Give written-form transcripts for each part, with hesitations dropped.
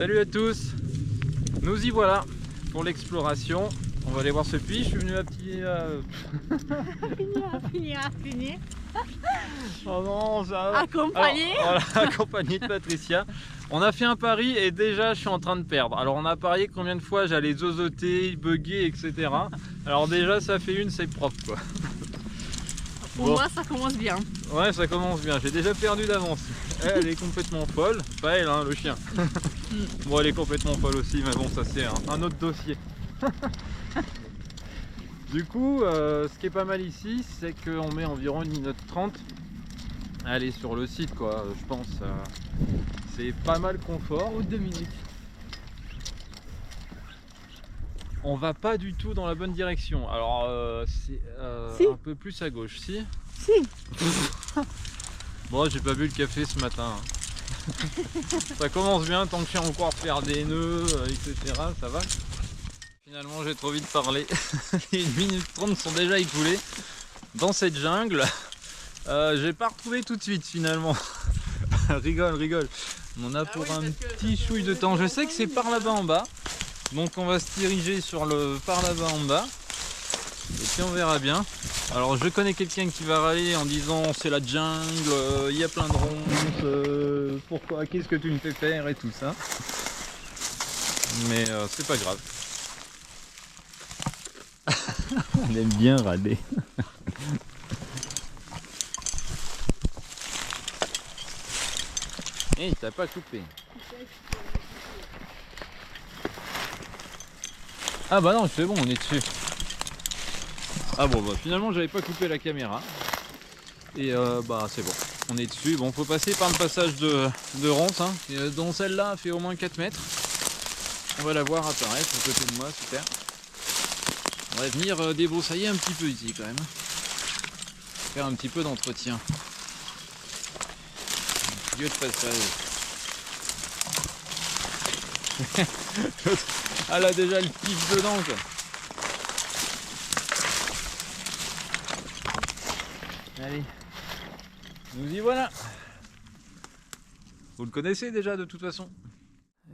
Salut à tous, nous y voilà pour l'exploration. On va aller voir ce puits. Je suis venu à petit... Finir. Oh non, ça... Accompagné. Alors, voilà, accompagné de Patricia. On a fait un pari et déjà je suis en train de perdre. Alors on a parié combien de fois j'allais zozoter, bugger, etc. Alors déjà ça fait une, c'est propre quoi. Pour moi ça commence bien. Ouais, ça commence bien. J'ai déjà perdu d'avance. Elle est complètement folle. Pas elle, hein, le chien. Bon, elle est complètement folle aussi, mais bon, ça c'est un autre dossier. Du coup, ce qui est pas mal ici, c'est qu'on met environ 1 minute 30 à aller sur le site, quoi. Je pense. C'est pas mal confort. Ou 2 minutes. On va pas du tout dans la bonne direction. Alors, c'est Si. un peu plus à gauche. Si. Si. Bon, j'ai pas bu le café ce matin. Ça commence bien tant que je suis encore faire des nœuds, etc. Ça va. Finalement, j'ai trop vite parlé. Les 1 minute 30 sont déjà écoulées dans cette jungle. J'ai pas retrouvé tout de suite finalement. rigole. On a pour un petit chouille de temps. Je sais que c'est par là-bas en bas. Donc on va se diriger sur le par là-bas en bas. Et puis on verra bien. Alors je connais quelqu'un qui va râler en disant c'est la jungle, il y a plein de ronces, pourquoi, qu'est-ce que tu me fais faire et tout ça. Mais c'est pas grave. On aime bien râler. Hey, t'as pas coupé. Ah bah non, c'est bon, on est dessus. Ah bon, bah finalement j'avais pas coupé la caméra. Et bah c'est bon, on est dessus. Bon, faut passer par le passage de ronces, hein, dont celle-là fait au moins 4 mètres. On va la voir apparaître à côté de moi, super. On va venir débroussailler un petit peu ici quand même. Faire un petit peu d'entretien. Lieu de passage. Elle a déjà le pif dedans quoi. Allez, nous y voilà. Vous le connaissez déjà de toute façon.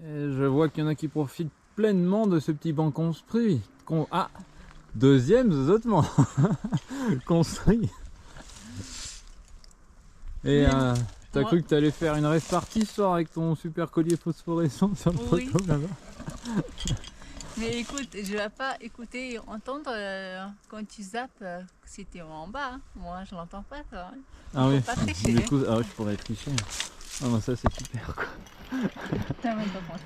Et je vois qu'il y en a qui profitent pleinement de ce petit banc construit. Ah, deuxième zozotement construit. Et t'as cru que t'allais faire une reste partie ce soir avec ton super collier phosphorescent sur le poteau là-bas. Mais écoute, je vais pas écouter et entendre quand tu zappes que c'était en bas. Hein. Moi je l'entends pas toi. Hein. Ah oui, Pas tricher, du coup, je pourrais tricher. Ah non, ça c'est super quoi. T'as même pas pensé.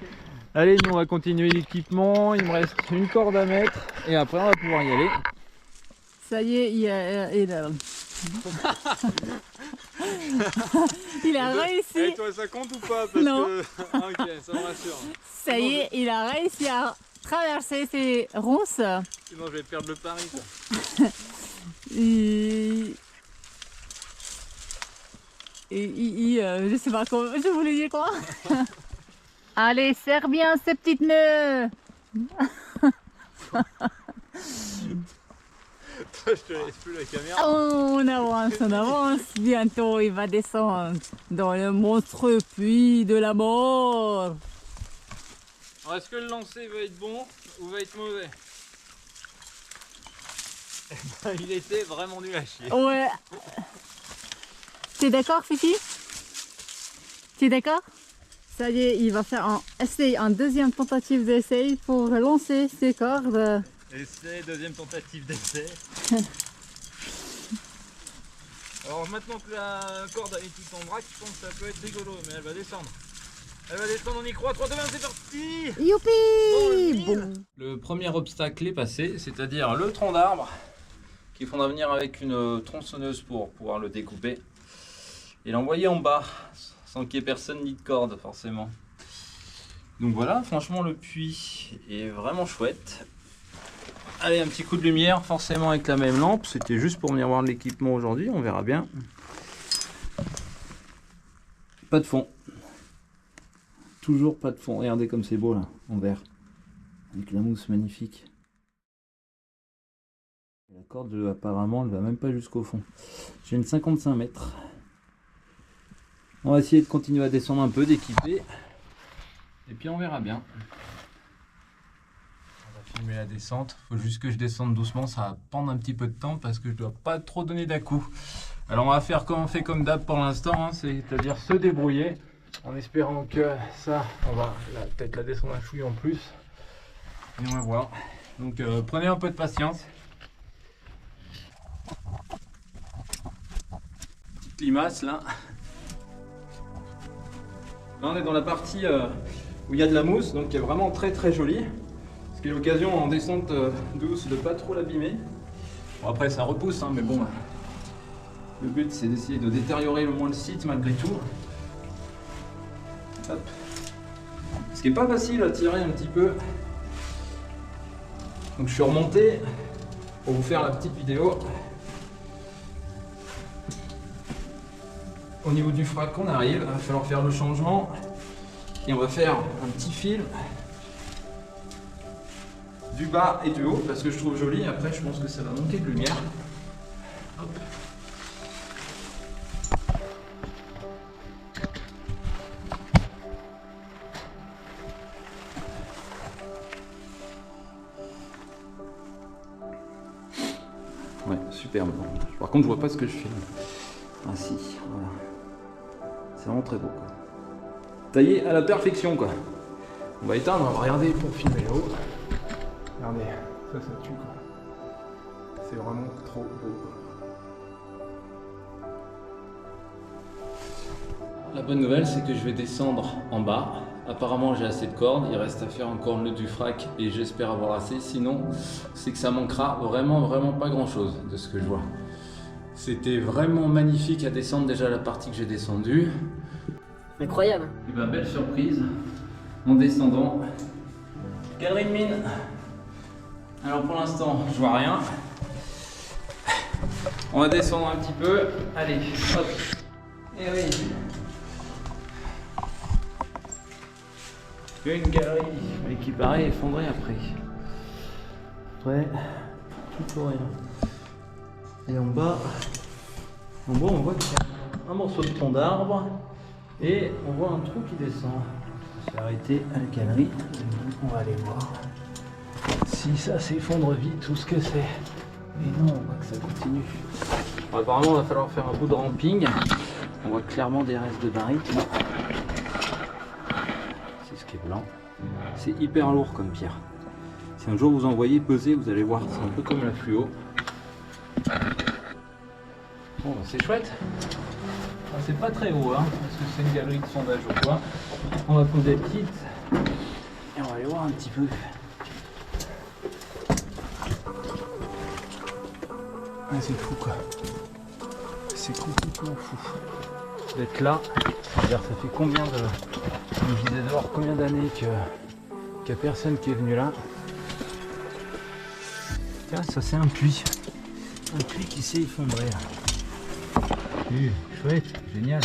Allez, nous on va continuer l'équipement, il me reste une corde à mettre et après on va pouvoir y aller. Ça y est, il a réussi. Et toi ça compte ou pas parce Non. que... Ok, ça me rassure. Ça y est, il a réussi à traverser ces ronces. Sinon je vais perdre le pari. Je sais pas comment, je voulais dire quoi. Allez, serre bien ces petites nœuds. Toi je te laisse plus la caméra. On avance. Bientôt il va descendre dans le monstrueux puits de la mort. Alors est-ce que le lancer va être bon ou va être mauvais? Il était vraiment nul à chier. Ouais. T'es d'accord, Fifi? T'es d'accord? Ça y est, il va faire un essai, une deuxième tentative d'essai pour lancer ses cordes. Essai, deuxième tentative d'essai. Alors maintenant que la corde elle est toute en vrac, je pense que ça peut être rigolo, mais elle va descendre. Elle va descendre, on y croit, 3, 2, 1, c'est parti! Youpi! Bon. Le premier obstacle est passé, c'est-à-dire le tronc d'arbre qu'il faudra venir avec une tronçonneuse pour pouvoir le découper et l'envoyer en bas sans qu'il y ait personne ni de corde forcément. Donc voilà, franchement le puits est vraiment chouette. Allez, un petit coup de lumière forcément avec la même lampe, c'était juste pour venir voir l'équipement aujourd'hui, on verra bien. Pas de fond. Toujours pas de fond, regardez comme c'est beau là, en vert. Avec la mousse magnifique. La corde apparemment elle va même pas jusqu'au fond. J'ai une 55 mètres. On va essayer de continuer à descendre un peu, d'équiper. Et puis on verra bien. On va filmer la descente. Faut juste que je descende doucement. Ça va prendre un petit peu de temps parce que je dois pas trop donner d'à-coup. Alors on va faire comme on fait comme d'hab pour l'instant, hein, c'est-à-dire se débrouiller en espérant que ça, on va peut-être la descendre un chouille en plus. Et on va voir. Donc prenez un peu de patience. Petite limace là. Là on est dans la partie où il y a de la mousse, donc qui est vraiment très très jolie. Ce qui est l'occasion en descente douce de pas trop l'abîmer. Bon, après ça repousse, hein, mais bon. Le but c'est d'essayer de détériorer le moins le site malgré tout. Hop. Ce qui est pas facile à tirer un petit peu. Donc je suis remonté pour vous faire la petite vidéo. Au niveau du frac qu'on arrive, il va falloir faire le changement. Et on va faire un petit fil du bas et du haut parce que je trouve joli. Après je pense que ça va manquer de lumière. Hop. Ouais, superbe. Par contre, je vois pas ce que je filme. Ah si, voilà. C'est vraiment très beau, quoi. Taillé à la perfection, quoi. On va éteindre, on va regarder pour filmer là-haut. Regardez, ça tue, quoi. C'est vraiment trop beau. La bonne nouvelle, c'est que je vais descendre en bas. Apparemment, j'ai assez de cordes. Il reste à faire encore le nœud du frac et j'espère avoir assez. Sinon, c'est que ça manquera vraiment pas grand-chose de ce que je vois. C'était vraiment magnifique à descendre déjà la partie que j'ai descendue. Incroyable. Et ben, belle surprise en descendant. Galerie de mine. Alors pour l'instant, je vois rien. On va descendre un petit peu. Allez, hop. Et oui. Une galerie, mais qui paraît effondrée après. Après, tout pour rien. Et en bas, on voit qu'il y a un morceau de tronc d'arbre et on voit un trou qui descend. Je vais arrêter à la galerie. On va aller voir si ça s'effondre vite ou ce que c'est. Mais non, on voit que ça continue. Bon, apparemment, il va falloir faire un bout de ramping. On voit clairement des restes de barriques. Qui est blanc. C'est hyper lourd comme pierre. Si un jour vous en voyez peser, vous allez voir, c'est un peu comme la fluo. Bon, c'est chouette. C'est pas très haut, hein, parce que c'est une galerie de sondage ou quoi. On va poser la petite et on va aller voir un petit peu. Ah, c'est fou, quoi. C'est complètement fou d'être là. C'est-à-dire, ça fait combien de... Je disais dehors combien d'années qu'il n'y a personne qui est venu là. Tiens, ça c'est un puits. Un puits qui s'est effondré là. Chouette, génial.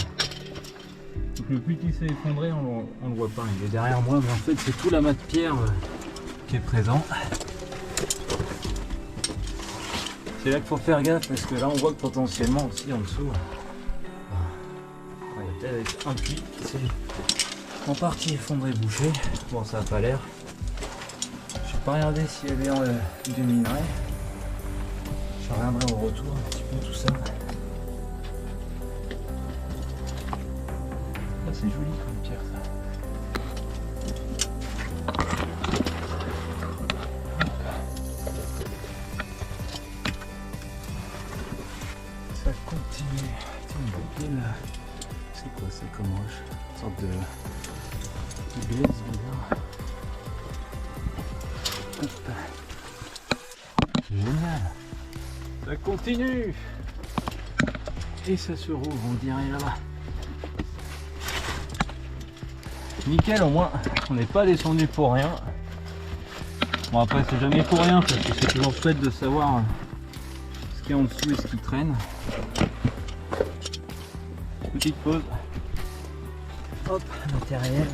Donc le puits qui s'est effondré, on le voit pas, il est derrière moi, mais en fait c'est tout l'amas de pierre qui est présent. C'est là qu'il faut faire gaffe parce que là on voit que potentiellement aussi en dessous, il y a peut-être un puits qui s'est en partie effondré, bouché. Bon, ça n'a pas l'air. Je vais pas regarder s'il y avait du minerai. Je reviendrai au retour un petit peu tout ça. Ah, c'est joli comme pierre ça. Ça continue. Tiens, une pile. C'est quoi, c'est comme roche? Une sorte de glaise bizarre. Génial. Ça continue. Et ça se rouvre, on dirait là-bas. Nickel, au moins on n'est pas descendu pour rien. Bon, après c'est jamais pour rien parce que c'est toujours chouette de savoir ce qu'il y a en dessous et ce qui traîne. Petite pause. Hop, matériel.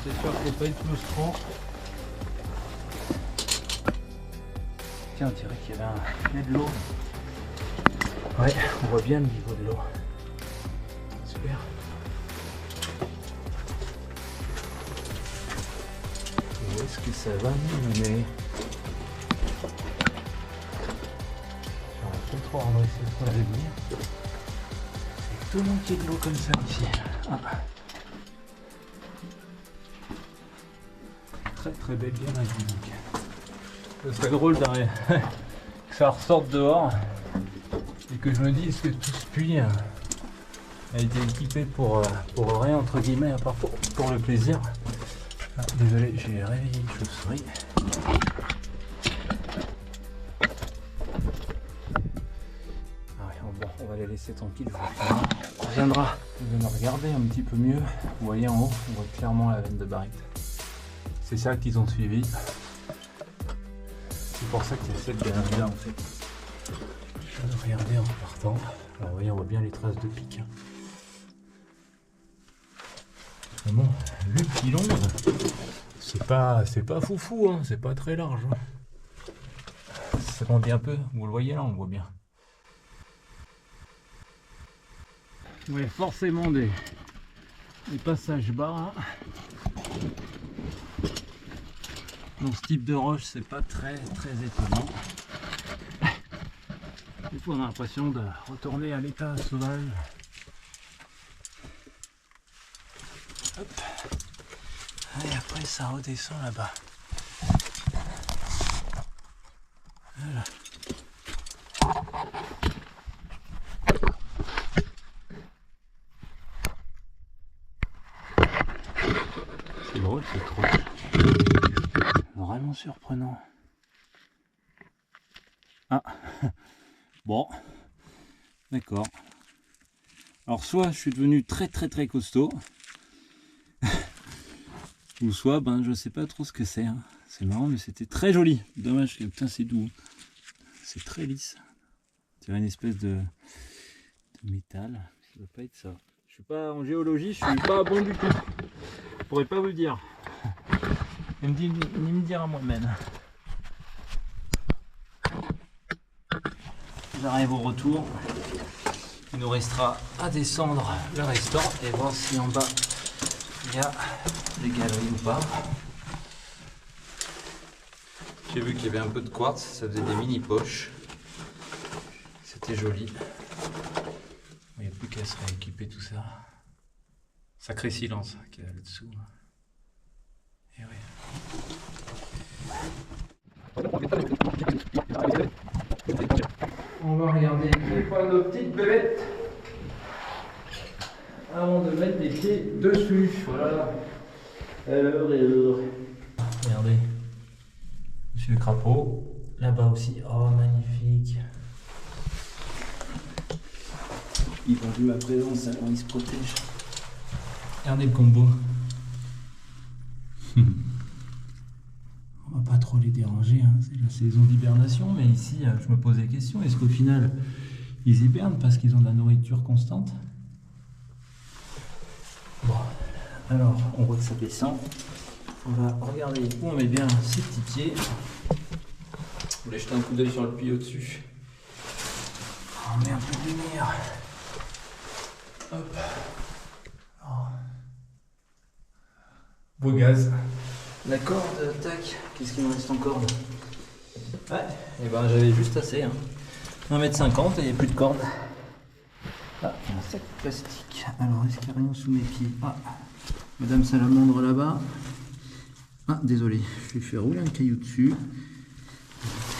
J'espère qu'il ne faut pas être plus trop. Tiens, on dirait qu'il y a de l'eau. Ouais, on voit bien le niveau de l'eau. ça va nous mener. J'aurais peut-être trop redressé sur la lumière. C'est tout manqué de l'eau comme ça ici. Ah. Très très belle galerie donc. Ce serait drôle que ça ressorte dehors et que je me dise que tout ce puits a été équipé pour rien entre guillemets à part pour le plaisir. Ah, désolé, j'ai réveillé une chauve-souris. Ah ouais, bon, on va les laisser tranquilles. On reviendra. Vous allez regarder un petit peu mieux. Vous voyez en haut, on voit clairement la veine de barite. C'est ça qu'ils ont suivi. C'est pour ça qu'il y a cette galerie là en fait. Je vais regarder en repartant. Alors, vous voyez, on voit bien les traces de pic. Mais bon, le pilon, c'est pas foufou, hein, c'est pas très large. Hein. Ça grandit un peu, vous le voyez là, on le voit bien. Oui, forcément des passages bas. Dans ce type de roche, c'est pas très étonnant. Des fois, on a l'impression de retourner à l'état sauvage. Hop. Et après, ça redescend là-bas. Voilà. C'est drôle, c'est trop. Vraiment surprenant. Ah, bon, d'accord. Alors soit je suis devenu très costaud, ou soit ben je sais pas trop ce que c'est. Hein. C'est marrant mais c'était très joli. Dommage que putain c'est doux. C'est très lisse. C'est une espèce de métal. Ça doit pas être ça. Je suis pas en géologie, je suis pas bon du tout. Je pourrais pas vous le dire. Ni me dire à moi-même. J'arrive au retour. Il nous restera à descendre le restaurant et voir si en bas il y a des galeries ou pas. J'ai vu qu'il y avait un peu de quartz, ça faisait des mini poches. C'était joli. Il n'y a plus qu'à se rééquiper tout ça. Sacré silence qu'il y a là-dessous. Et oui. On va regarder des fois nos petites bébêtes avant de mettre les pieds dessus. Voilà. Alors. Regardez. Monsieur le crapaud. Là-bas aussi. Oh, magnifique. Ils ont vu ma présence, alors ils se protègent. Regardez le combo. On va pas trop les déranger, hein. C'est la saison d'hibernation, mais ici je me pose des questions. Est-ce qu'au final ils hibernent parce qu'ils ont de la nourriture constante? Bon, alors on voit que ça descend. On va regarder où on met bien ces petits pieds. Vous voulez jeter un coup d'œil sur le puits au-dessus? On met un peu de lumière. Hop. Oh. Beau gaz. La corde, tac, qu'est-ce qu'il me reste encore? Ouais, et ben j'avais juste assez. Hein. 1,50 m et il n'y a plus de corde. Ah, un sac de plastique. Alors, est-ce qu'il n'y a rien sous mes pieds? Ah, Madame Salamandre là-bas. Ah, désolé, je lui fais rouler un caillou dessus.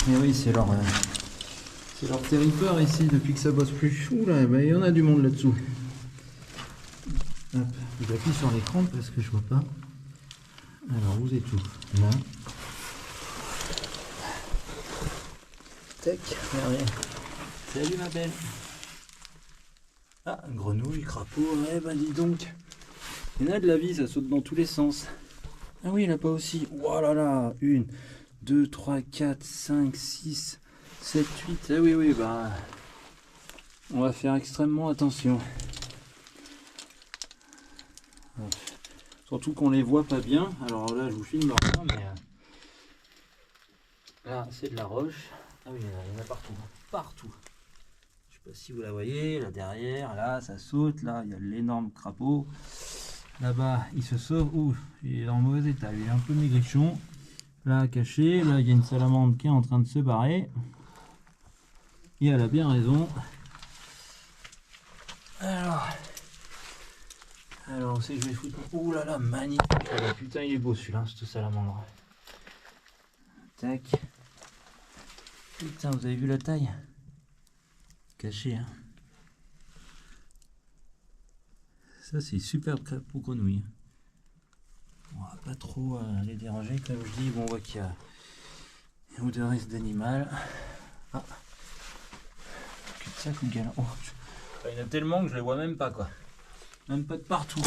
Et oui, c'est leur territoire ici depuis que ça bosse plus. Oula, ben, il y en a du monde là-dessous. Hop, j'appuie sur l'écran parce que je vois pas. Alors, vous êtes où? Là. Tac, regardez. Salut ma belle. Ah, grenouille, crapaud, eh ben dis donc. Il y en a de la vie, ça saute dans tous les sens. Ah oui, là-bas aussi. Oh là là, 1, 2, 3, 4, 5, 6, 7, 8. Ah oui, oui, bah. On va faire extrêmement attention. Surtout qu'on les voit pas bien. Alors là, je vous filme rien, mais là, c'est de la roche. Ah oui, il y en a partout. Partout. Je sais pas si vous la voyez, là derrière, là, ça saute. Là, il y a l'énorme crapaud. Là-bas, il se sauve. Ouh, il est dans le mauvais état. Il est un peu maigrichon. là cachée. Là il y a une salamandre qui est en train de se barrer. Et elle a bien raison. Alors c'est que je vais foutre. Ouh là là, magnifique. Oh, putain il est beau celui-là, cette salamandre. Tac. Putain, vous avez vu la taille? Caché, hein. Ça c'est super crêpe pour grenouille. On va pas trop les déranger, comme je dis. Bon, on voit qu'il y a un ou deux restes d'animal. Ah. Cul-de-sac ou galant. Oh, il y en a tellement que je les vois même pas, quoi. Même pas de partout.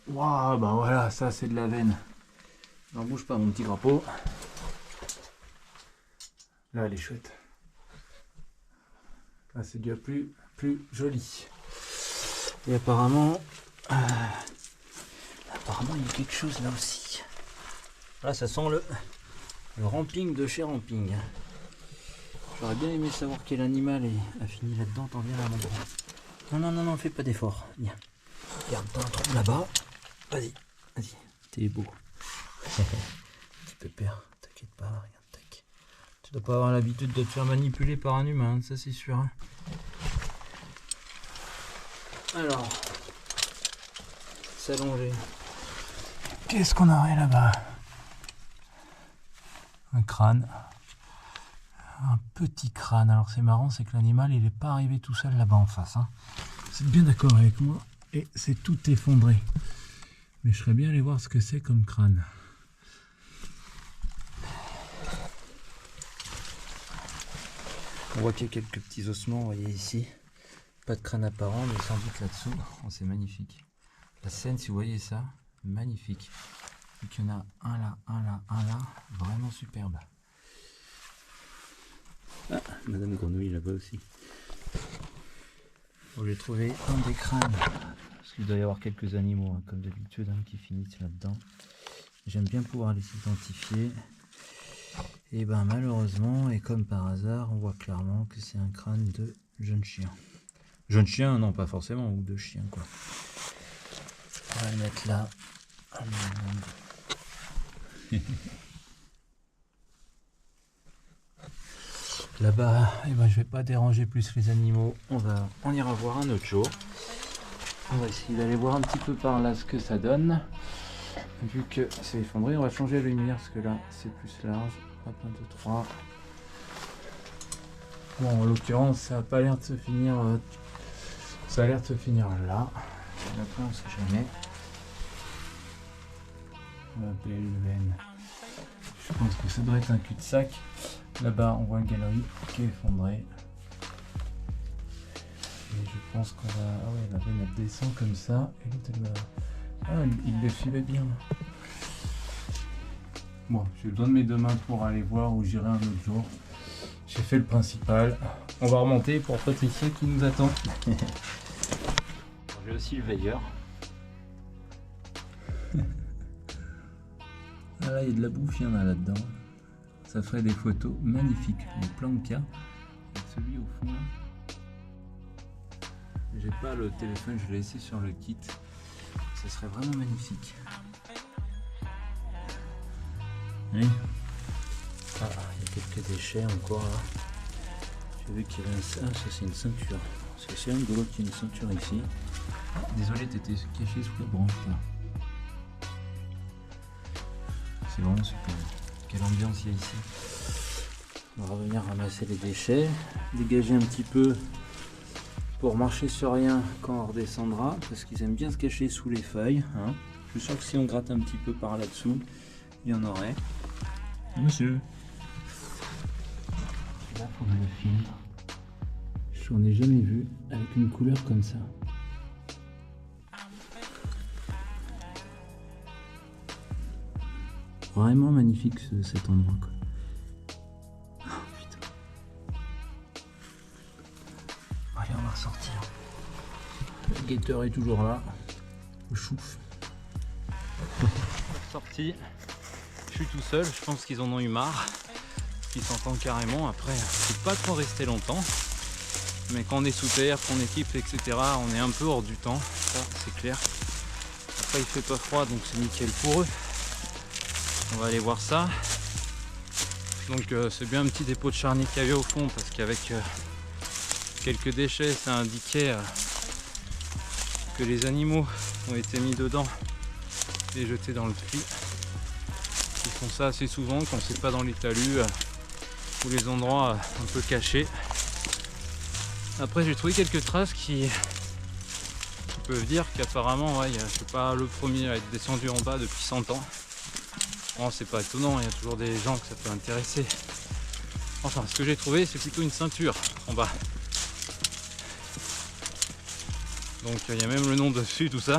Waouh, bah voilà, ça c'est de la veine. N'en bouge pas mon petit crapaud. Là elle est chouette. Là c'est déjà plus joli. Et apparemment il y a quelque chose là aussi. Là ça sent le ramping de chez Ramping. J'aurais bien aimé savoir quel animal a fini là-dedans. T'en viens là mon grand. Non, fais pas d'effort. Viens. Regarde, t'as un trou là-bas. Vas-y. T'es beau. Petit pépère, t'inquiète pas, regarde, tac. Tu dois pas avoir l'habitude de te faire manipuler par un humain, ça c'est sûr. Hein. Alors, s'allonger. Qu'est-ce qu'on aurait là-bas? Un crâne. Un petit crâne. Alors c'est marrant, c'est que l'animal il n'est pas arrivé tout seul là-bas en face. Hein. Vous êtes bien d'accord avec moi? Et c'est tout effondré. Mais je serais bien allé voir ce que c'est comme crâne. On voit qu'il y a quelques petits ossements, vous voyez ici. Pas de crâne apparent, mais sans doute là-dessous. Oh, c'est magnifique. La scène, si vous voyez ça, magnifique. Donc il y en a un là, un là. Vraiment superbe. Ah, Madame Grenouille là-bas aussi. Bon, j'ai trouvé un des crânes. Parce qu'il doit y avoir quelques animaux, hein, comme d'habitude, hein, qui finissent là-dedans. J'aime bien pouvoir les identifier. Et ben malheureusement, et comme par hasard, on voit clairement que c'est un crâne de jeune chien. Jeune chien, non pas forcément, ou de chien quoi. On va le mettre là. Là-bas, eh ben, je vais pas déranger plus les animaux. On ira voir un autre jour. On va essayer d'aller voir un petit peu par là ce que ça donne. Vu que c'est effondré, on va changer la lumière parce que là c'est plus large. Hop, 1, 2, 3. Bon, en l'occurrence, ça a pas l'air de se finir. Ça a l'air de se finir là. Et après, on sait jamais. La belle veine. Je pense que ça doit être un cul-de-sac. Là-bas, on voit une galerie qui est effondrée. Et je pense qu'on va. Ah ouais, la veine elle descend comme ça. Et l'autre elle va. Ah, il le suivait bien. Bon, j'ai besoin de mes deux mains pour aller voir où j'irai un autre jour. J'ai fait le principal. On va remonter pour Patricia qui nous attend. J'ai aussi le veilleur. Ah là, il y a de la bouffe, il y en a là-dedans. Ça ferait des photos magnifiques. Le plan de cas. Avec celui au fond là. J'ai pas le téléphone, je l'ai laissé sur le kit. Ça serait vraiment magnifique. Oui. Ah, il y a quelques déchets encore là. J'ai vu qu'il y avait ça c'est une ceinture. C'est assez rigolo qu'il y ait une ceinture ici. Désolé, t'étais caché sous la branche là. C'est vraiment super. Quelle ambiance il y a ici. On va revenir ramasser les déchets, dégager un petit peu pour marcher sur rien quand on redescendra, parce qu'ils aiment bien se cacher sous les feuilles. Hein. Je suis sûr que si on gratte un petit peu par là-dessous, il y en aurait. Monsieur. Là, faut que je le filme. J'en ai jamais vu avec une couleur comme ça. Vraiment magnifique cet endroit quoi. Oh putain. Allez, on va ressortir. Le guetteur est toujours là. Le chouf. Sorti. Je suis tout seul. Je pense qu'ils en ont eu marre. Ils s'entendent carrément. Après, je peux pas trop rester longtemps. Mais quand on est sous terre, qu'on équipe, etc., on est un peu hors du temps. Ça, c'est clair. Après, il fait pas froid, donc c'est nickel pour eux. On va aller voir ça. Donc c'est bien un petit dépôt de charnier qu'il y avait au fond, parce qu'avec quelques déchets, ça indiquait que les animaux ont été mis dedans et jetés dans le puits. Ils font ça assez souvent quand c'est pas dans les talus ou les endroits un peu cachés. Après j'ai trouvé quelques traces qui peuvent dire qu'apparemment ouais, c'est pas le premier à être descendu en bas depuis 100 ans. Bon, c'est pas étonnant, il y a toujours des gens que ça peut intéresser. Enfin, ce que j'ai trouvé, c'est plutôt une ceinture en bas. Donc il y a même le nom dessus, tout ça.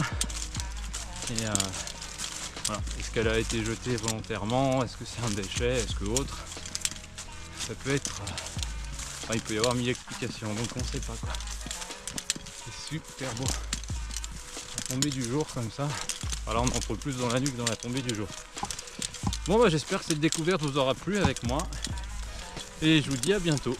Et voilà. Est-ce qu'elle a été jetée volontairement? Est-ce que c'est un déchet? Est-ce que autre? Ça peut être... Enfin, il peut y avoir 1000 explications, donc on sait pas quoi. C'est super beau. La tombée du jour comme ça. Voilà, on entre plus dans la nuit que dans la tombée du jour. Bon bah j'espère que cette découverte vous aura plu avec moi. Et je vous dis à bientôt.